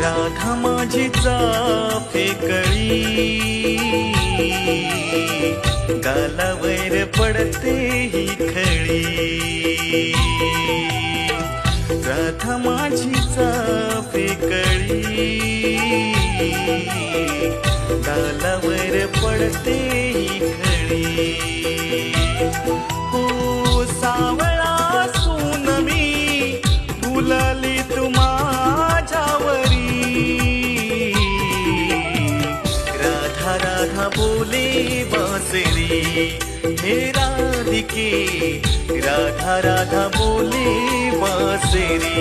राधा माझी चाफे कळी, गालावर पडते ही खळी। राधा माझी चाफे कळी, गालावर पडते ही खळी। हो सावळा सून मी फुलली तू माझ्यावरी, राधा राधा बोले बासरी, हे राधिके राधा राधा बोले बासरी।